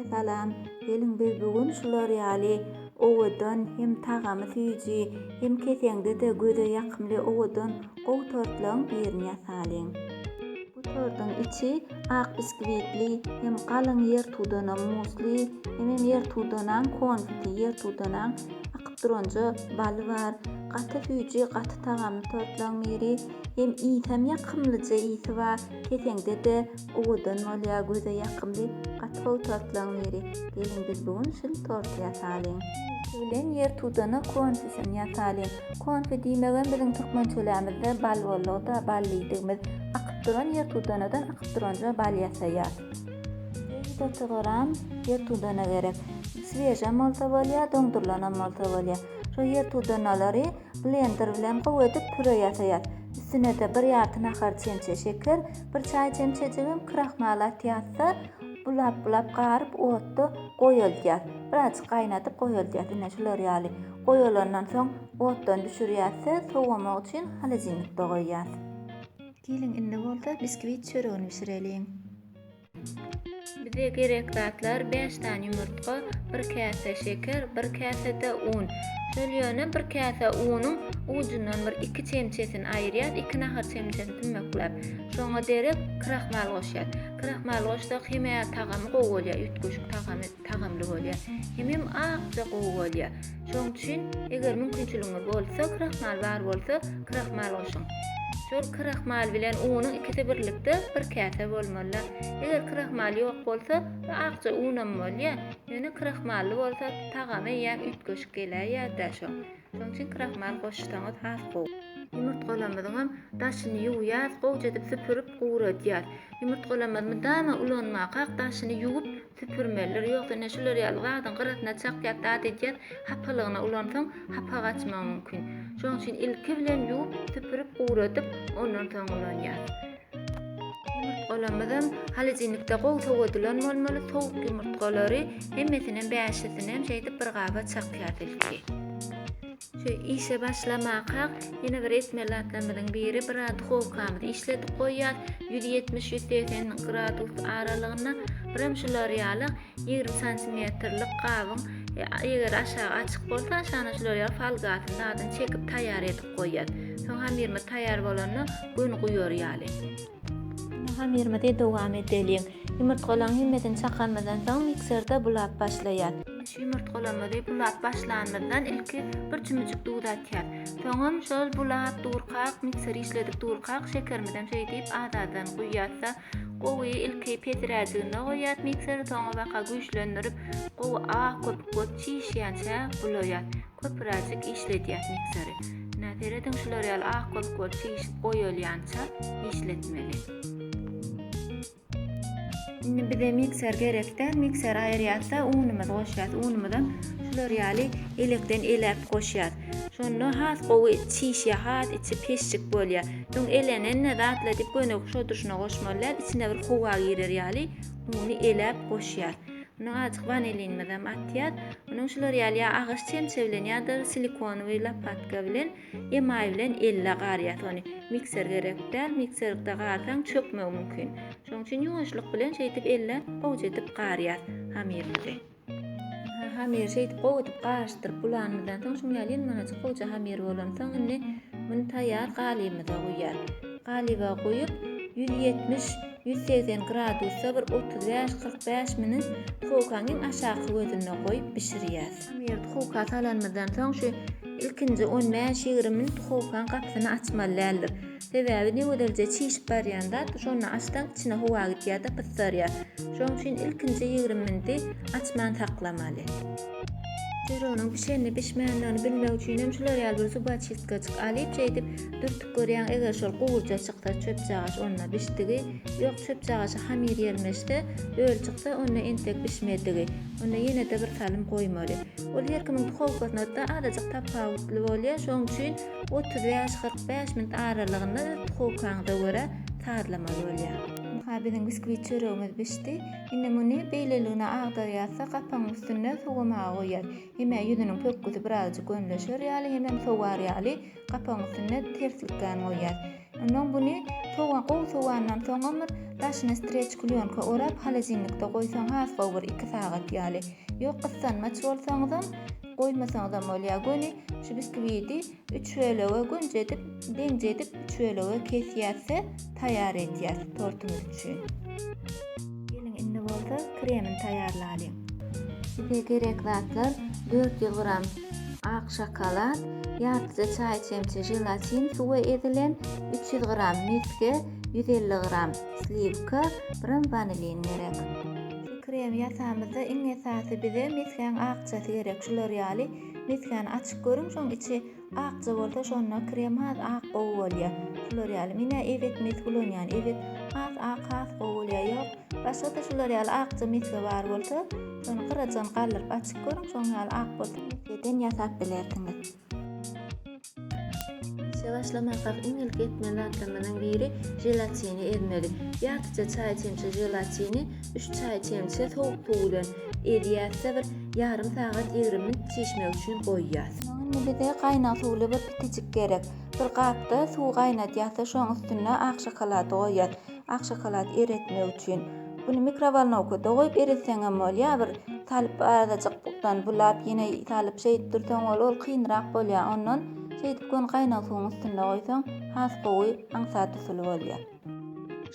Salam, gelin biz bugün şular ýaly owadan hem tagamy süýji hem keseňde de göze ýakymly owadan gowy tortlaryň birini ýasalyň. Bu tortyň içi ak biskvitli hem galyň ýer tudana musly hem ýer tudanan konfeti ýer tudanan akyp duranja baly bar. Gaty süýji gaty tagamy tortlaryň biri hem ýytam ýakymlyja ýyti bar. Keseňde de owadan bolýar göze ýakymly gaty gowy tortlaryň biri. Gelin biz bugün şol tort ýasalyň. Bilen ýer tudana konfetini ýasalyň. Konfet diýmegen biziň türkmençelämizde bal bolýarda bal diýdigimiz. Akyp duran ýer tudanadan akyp duranja bal ýasaýar. Ýerde çygaram ýer tudana gerek. Sveja bolsa bolýar, doňdurlanan bolsa bolýar. Şo ýer tudanalary blender bilen gowy edip püre ýasaýar. Üstüne de bir ýartı nahar çemçe şeker, bir çay çemçejigim kraxmal atýatsa, bulap garyp otda goýulýar. Biraz gaýnatyp goýulýar. Ine şular ýaly. Goýulandan soň otdan düşürýärse, sowamak üçin halajinlikde goýýar. Gelin indi bolsa biskvit çöregini pişireliň. Bize gerek zatlar 5 tane ýumurtga, 1 kase şeker, 1 kase de un. Şöyle bir kase unyň ujundan bir 2 çemçesini aýyrýar, 2 nahar çemçesini tümmeklep. Şoňa derek kraxmal goşýar. Kraxmal goşsak hem tagamy gowy bolýar, ýutguşyk tagamly bolýar. Hem akja gowy bolýar. Şoň üçin eger mümkinçiligiňiz bolsa, kraxmal bar bolsa, kraxmal goşuň. Şol kraxmal bilen unyň ikisi birlikde bir kase bolmaly. Eger kraxmal ýok bolsa, akja unam bolýar. Ýöne kraxmally bolsa, tagamy ýa ütgüşik gelýär da şoň. Şoň üçin kraxmal goşsaňyz has gowy. Ýumurtgalamyzyň daşyny ýuwýar, gowja edip süpürip gowradýar. Ýumurtgalamyny dama ulanmaga daşyny ýuwup süpürmeler. Ýogsa näşeler ýaly gadyň gyratyna çakýar dat edýär, hapalygyna ulansaň hapa gaçmak mümkin. Şoň üçin ilki bilen ýuwup süpürip gowradyp ondan soň ulanýar. Ýumurtgalamyzym halajinlikde gowy sowadylan bolmaly. Sowuk ýumurtgalary hemmesiniň bäşisini hem şeýdip bir gaba çakýar ilki. Şu işe başlamaqa ýene bir etmelatlamyň biri bir duxowkamyzy işletip goýýar. 170-180 gradus aralygyna birim şular ýaly 20 santimetrlik gabyň eger aşağı açyk bolsa aşağı şular ýaly falgasyny adan çekip taýýar edip goýýar. Soň hamirmy taýýar bolany gün guýar ýaly. Hamirmy dowam edeliň. Ýumurtgalaryň hemmesini çakanmadan soň mikserde bulap başlaýar. Şu ýumurtgalamyzy bulap başlanmadan ilki bir çümüjük duýda atýar. Soňam şol bulap durkak mikser işledip durkak şekermeden şeýdip adadan guýýarsa, gowy ilki pediräjine goýýar mikser soňa baka güýçlendirip gowy köp çiýşýänçä bulaýar. Köpüräjik işledýär mikseri. Nädereden şular ýaly köp çiýşip goýulýança işletmeli. Indi bize mikser gerekler. Mikser aýyrýarsa unumyz goşýar. Unumyzdan şular ýaly elekden elep goşýar. Şonu has gowy çiýşýär, has içi peşçik bolýar. Soň elenen zatla dip gönök şodurşuna goşmalar, içine bir howa girer ýaly, uny elep goşýar. Muny azyk vanilin atýar. Munyň şular ýaly agyş çemçe bilen ýa-da silikonowy lapatka bilen emay bilen elle garýar. Ony mikser gerekler. Mikserde garsaň çökmek mümkin. Şoň üçin ýuwaşlyk bilen şeýdip elle gowja edip garýar hamirmizi. Hamir şeýdip gowy edip garşdyryp bulanmadan soň şuňa ýaly manajyk gowja hamir bolan soň indi muny taýýar galymyza goýýar. Galyba goýup 170-180 gradusda bir 35-45 minut howkanyň aşağı gözüne goýup pişirýär. Hamir howka salanmadan soň şu ilkinji 15-20 minut howkan gapysyny açmalydyr. Sebäbi näwederje çiýşip barýanda şonu açdan içine howa gitýär da pissarýar. Şoň üçin ilkinji 20 minuty açman saklamaly. Çöregiň pişenini pişmeýändigini bilmek üçin hem şular ýaly bir zubachistkaçyk alyp şeýdip dürtüp görýän eger şol gowurja çyksa çöp çagaş onna pişdigi, ýok çöp çagaşy hamir ýermeşde öl çyksa onna entek pişmedigi. Onda ýene de bir salym goýmaly. Ol her kimiň howkasyna da adajyk tapawutly bolýar. Şoň üçin 30-45 minut aralygynda howkanyňda görä tarlamaly bolýar. Biziň biskvit çöregimiz pişdi. Indi muny beýleligine agdarýarsa gapaň üstüne sowamaga goýýar. Heme ýüzüniň pökgüsi birazjyk gömleşer ýaly, hemem sowar ýaly gapaň üstüne terslikden goýýar. Ondan buny soğandan soňamyr daşyny streç klýonka orap halajinlikde goýsaň has bir 2 sagat ýaly. Ýok gyssanmaç bolsaňyzam goýmasaňyzam bolýar. Göni şu biskvidi 3 bölege gönjedip, deňjedip 3 bölege kesýärse taýýar etýär tortuňyz üçin. Gelin indi bolsa kremin taýýarlaýyn. Size gerek zatlar 400 gram ak şokolad, yartyja çay çemçe jelatin, suwa edilen 300 gram miske, 150 gram slivka, biram vanilin gerek. Şu krem ýasamyzda iň esasy bize miskeň akçasy gerek. Şular ýaly miskeň açyk görüň, şoň içi akça bolsa şonda krem has ak gowy bolýar. Şular ýaly mine ewet mis bulanýan, ewet has ak has gowy bolýar. Ýok, başga da şular ýaly akça miske bar bolsa, şonu gyrajan gallyp açyk görüň, şoň ýaly ak bolsa miskeden ýasap bilersiňiz. Başlamakda iň ilk etmeli adamynyň biri jelatini edmeli. Yartyja çay çemçe jelatini 3 çay çemçe soğuk suw bilen edýärse bir ýarym sagat 20 minut çeşmek üçin goýýar. Onuň bize gaýnak suwly bir piticik gerek. Bir gapda suw gaýnatýarsa şoň üstüne ak şokolady goýýar. Ak şokolad eretmek üçin. Bunu mikrovalnovkada goýup eretseňem bolýar. Bir salyp arajykdan bulap ýene salyp şeýdip dursaň ol kynrak bolýar. Ondan şeýdip gön gaýnak suwun üstüne goýsaň has gowy aňsat usuly bolýar.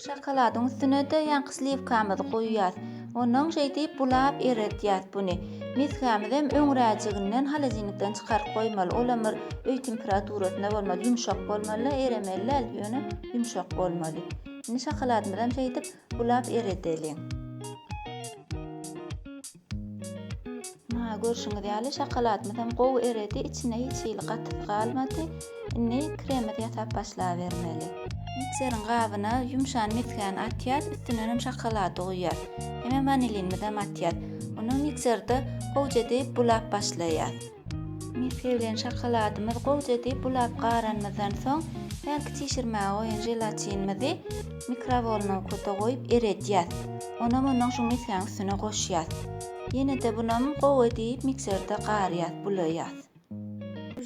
Şokoladyň üstüne de ýanky slivkamyzy goýýar. Ondan şeýdip bulap eretýär buny. Miskamiz hem öňräjiginden halajinlikden çykaryp goýmaly. Olamyr öý temperaturasynda bolmaly, ýumşak bolmaly, eremeli, ýöne ýumşak bolmaly. Indi şokoladymy hem şeýdip bulap eredeliň. Görüşüňiz ýaly şokoladymy hem gowy eredi, içine hiç ýyly gaty galmady. Indi kremimizi ýasap başlabermeli. Mikseriň gabyna ýumşan miskeň atýar, üstüne hem şokolady goýýar. Hem vanilini de atýar. Onu mikserde gowja diýip bulap başlaýar. Miske bilen şokoladymyz gowja diýip bulap garanmazdan soň belki çişirmäge goýan jelatinimizi mikrovalnovkada goýup eredýär. Ondan şu miskeň üstüne goşýar. Ýene de bunam gowy diýip mikserde garýar, bulaýar.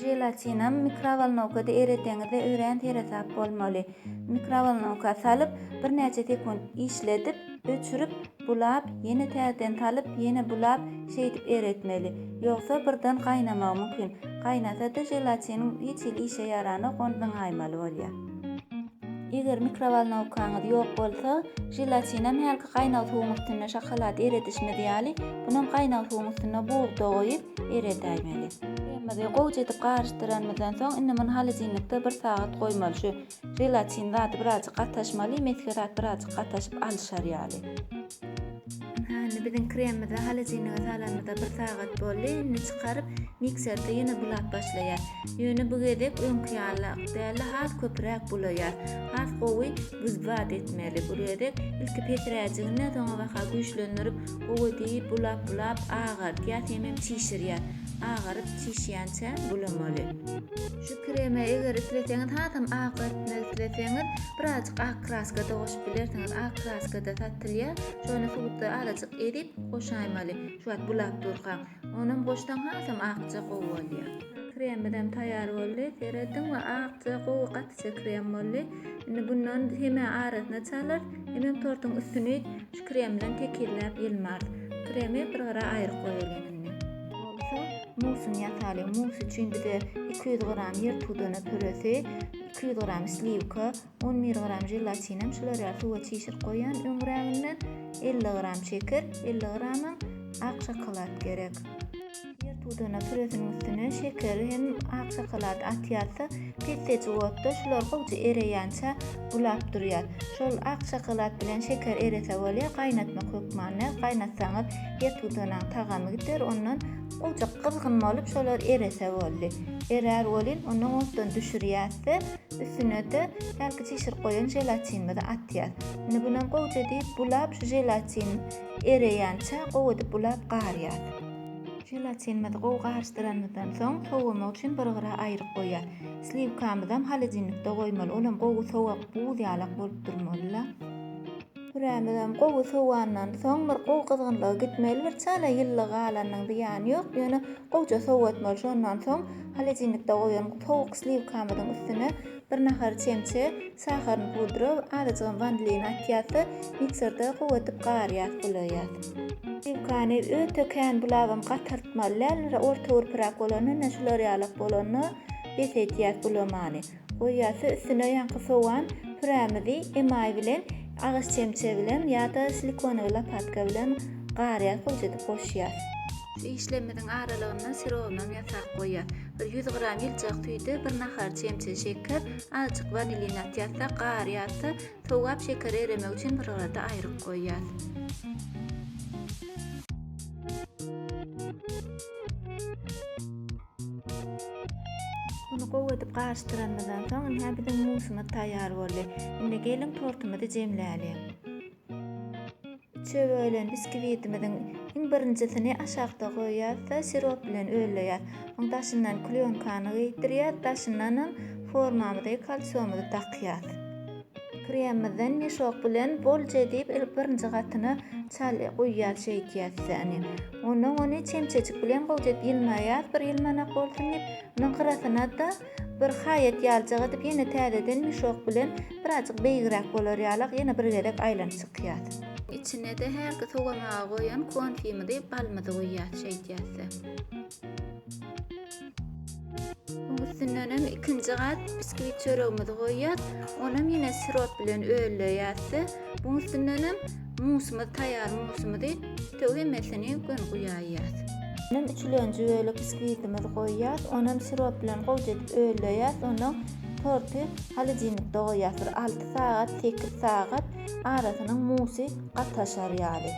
Jelatinam mikrovalnovkada eredeňizde ören terasap bolmaly. Mikrovalnovka salyp bir näçe sekund işledip, öçürüp, bulap, ýene täzeden salyp, ýene bulap şeýdip eretmeli. Ýogsa birden gaýnamak mümkin. Gaýnasa da jelatiniň hiç işe ýaranyk ondan gaýmaly bolýar. Eger mikrovalnovkaňyz ýok bolsa, jelatinam helki gaýnak suwun üstüne şokolad eredişmedi ýaly, bunam gaýnak suwun üstüne buğda goýup eredäýmeli. Kremimizi gowja edip garşdyranmazdan soň indi muny halajinlikde 1 sagat goýmaly. Şu jelatin zady birazjyk gataşmaly, miske zat birazjyk gataşyp alşar ýaly. Indi biziň kremimizi halajinlige salamyzda 1 sagat boldy. Indi çykaryp mikserde ýene bulap başlaýar. Ýöne bu gezek öňki ýaly däli has köpürek bulaýar. Has gowy güzbat etmeli. Bu gezek ilki peträjiginden soňa waka güýçlendirip gowy diýip bulap agar ýa-da çişirýär. Agaryp çişýänçe bulamaly. Şu kreme eger isleseňiz hasam agatny isleseňiz birazjyk ak kraskada goşup bilersiňiz. Ak kraskada satylýar. Şonu suwda azajyk edip goşaýmaly. Şu wagt bulap durýan. Onuň goşdan hasam akça gowy bolýar. Kremimiz hem taýýar boldy. Seredin we akça gowy gatyja krem boldy. Indi bundan heme arasyna çalyr, hem tortuň üstüne şu krem bilen tekellep ýylmar. Kremi bir gara aýryp goýalyn. Musyny ýasaly. Mus üçin bize 200 gram ýer tuduny püresi, 200 gram slivka, 11 gram jelatin hem şular ýaly suwa çişirip goýan öňräginden 50 gram şeker, 50 gram ak şokolad gerek. Ýer tuduny püresiniň üstüne şeker hem ak şokolad atýarsa, petdeci wagtda şular gowja ereýänçe bulap durýar. Şol ak şokolad bilen şeker erese bolýar, gaýnatma kökmany, gaýnatsaňyz ýer tudunyň tagamy gider, ondan gowja gyzgyn bolup şolar erese boldy. Erer bolyn, ondan otdan düşürýärse, üstüne de belki çişirip goýan jelatinimizi atýar. Indi bundan gowja diýip bulap şu jelatin ereýänçe gowdy bulap garýar. Jelatinimizi gowy garşdyranmazdan soň sowamak üçin bir gara aýryp goýýar. Slivkamyzy hem halajinlikde goýmaly. Olam gowy sowak buz ýalak bolup durmaly. Pürämedem gowy sowandan soň bir gowy gyzgynlygy gitmeli bir çala ýyllyk alanyň diýany ýok. Ýöne gowja sowatmaly. Şondan soň halejinlikde goýan sowuk slivkamydyň üstüne bir nahar çemçe saharyny pudra, azajygyn vanilin atýasy mikserde gowutyp garýas bulaýar. Slivkany öte kän bulabam gatartmaly. Lälre orta urprak bolanyna şulary ýalyk bolanyny besetýäs bulamany. Goýýasy üstüne ýanky sowan pürämizi emay bilen ağaç çemçe bilen ýa-da silikonly lapatka bilen garýas, gowjadyp goşýar. Şu işlemediň aralygyna sirowundan ýasak goýýar. Bir 100 gram ýylçak tüýde bir nahar çemçe şeker, azajyk vanilin atýasa garýasy, sowap şeker eremek üçin bir arada aýryp goýýar. Bunu gowutyp garşdyrandan soň häbidiň musumy taýýar boldy. Indi gelin tortumuzy jemläli. Çöwelen biskvitimiziň iň birinjisini aşagda goýýar, sirop bilen öýleýär. Oň daşyndan klyonkany giydirýär, daşyndan formamyzy kalsiumyzy takýar. Kremimizden meşok bilen bolja edip birinji gatyna çal goýýar şeýtýäsini. Onu çemçejik bilen gowjadyp ýylmaýar, bir ýylmanak bolsun diýip, onuň gyrasyna da bir haýat ýaljaga edip ýene täzeden meşok bilen birazjyk beýgirak bolar ýalyk ýene bir gerek aýlanyp çykýar. İçine de herki sowamaga goýan konfimizi balmyzy goýýar şeýtýäsi. Üstünden ikinji gat biskvit çöregimizi goýýar, onam ýene sirop bilen öýleýär. Bu üstünden musumy taýýar musumuzy töwemesini gön goýýar. Onam üçlenji öýle biskvitimizi goýýar, onam sirop bilen gowjadyp öýleýär, ondan torty halejinlikde goýýar. 6 saat, 8 saat arasynyň musy gataşar ýaly.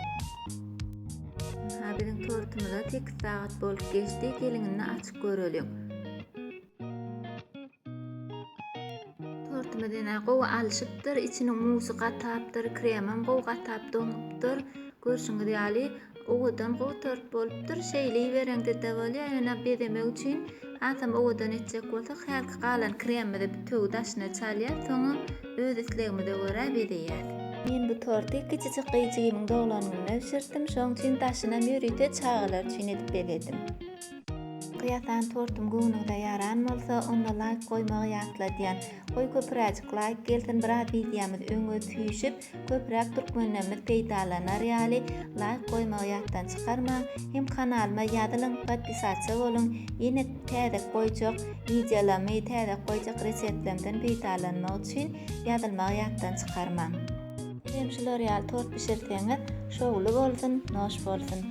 Bizim tortumyza 8 saat bolup geçdi, gelinini açyp görelim. Tortumyz ene gowy alşypdyr, içine musy gatapdyr, kremam gowy gatap doňupdyr. Görşüňiz ýaly owadan gowy tört bolupdyr. Şeýle bereňde de bolýar, ýene bedemek üçin atam owadan etjek bolsa, hälki galan kremimizi töw daşyna çalýar, soňra öz islegimize görä bedeýär. Men bu torty kiçijik gyjygynyň doglanyna pişirdim, şoň üçin daşyna mürite çağılar üçin edip beredim. Kıyasan tortum göwnüňde ýaran bolsa, onda like goýmagy ýatladýan. Goý köpüräjik like gelsin, biraz videomiz öňe tüýşüp, köpürek türkmenlerimiz peýdalanar ýaly like goýmagy ýatdan çykarmaň. Hem kanalyma ýadylaň, podpisatça boluň. Ýene täze goýjak videolamy, täze goýjak reseptlerden peýdalanmak üçin ýadylmagy ýatdan çykarmaň. Hem şular ýaly tort pişirseňiz, şowly bolsun, noş bolsun.